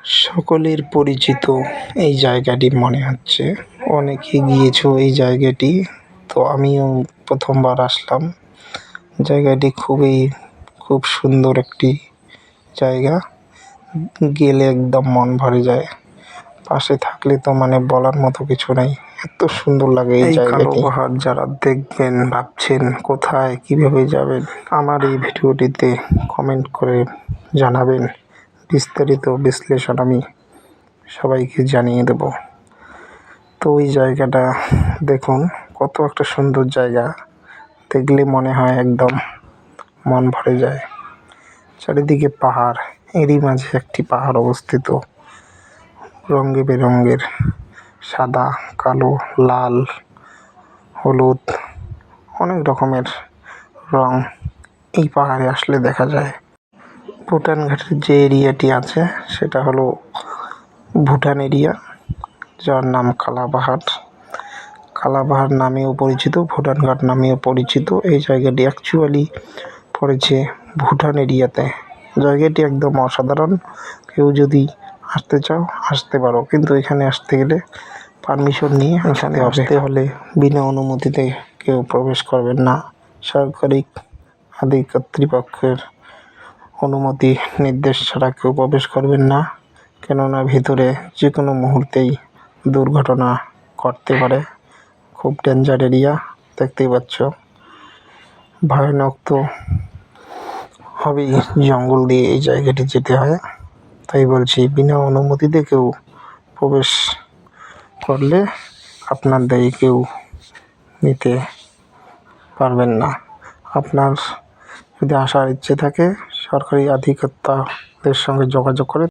সকলের পরিচিত এই জায়গাটি মনে হচ্ছে। অনেকে গিয়েছো এই জায়গাটি, তো আমিও প্রথমবার আসলাম। জায়গাটি খুব সুন্দর একটি জায়গা। গেলে একদম মন ভরে যায়। পাশে থাকলে তো মানে বলার মতো কিছু নাই। এত সুন্দর লাগে এই জায়গাটি। পাহাড় যারা দেখবেন ভাবছেন কোথায় কিভাবে যাবেন, আমার এই ভিডিওটিতে কমেন্ট করে জানাবেন। বিস্তারিত বিশ্লেষণ আমি সবাইকে জানিয়ে দেব। তো ওই জায়গাটা দেখুন, কত একটা সুন্দর জায়গা। দেখলে মনে হয় একদম মন ভরে যায়। চারিদিকে পাহাড়, এরই মাঝে একটি পাহাড় অবস্থিত। রঙে বেরঙের সাদা, কালো, লাল, হলুদ, অনেক রকমের রং এই পাহাড়ে আসলে দেখা যায়। ভুটান ঘাটের যে এরিয়াটি আছে সেটা হলো ভুটান এরিয়া, যার নাম কালাপাহাড়। কালাপাহাড় নামেও পরিচিত, ভুটান ঘাট নামেও পরিচিত। এই জায়গাটি অ্যাকচুয়ালি পড়েছে ভুটান এরিয়াতে। জায়গাটি একদম অসাধারণ। কেউ যদি আসতে চাও আসতে পারো, কিন্তু এখানে আসতে গেলে পারমিশন নিয়ে এখানে আসতে হলে বিনা অনুমতিতে কেউ প্রবেশ করবেন না। সরকারি কর্তৃপক্ষের অনুমতি নির্দেশ ছাড়া কেউ প্রবেশ করবেন না, কেননা ভিতরে যে কোনো মুহূর্তেই দুর্ঘটনা ঘটতে পারে। খুব ডেঞ্জার এরিয়া, দেখতেই পাচ্ছ। ভয়ানক তো হবেই, জঙ্গল দিয়ে এই জায়গাটি যেতে হয়। তাই বলছি, বিনা অনুমতিতে কেউ প্রবেশ করলে আপনার দায়ী কেউ নিতে পারবেন না। আপনার যদি আসার ইচ্ছে থাকে, সরকারি আধিকর্তাদের সঙ্গে যোগাযোগ করে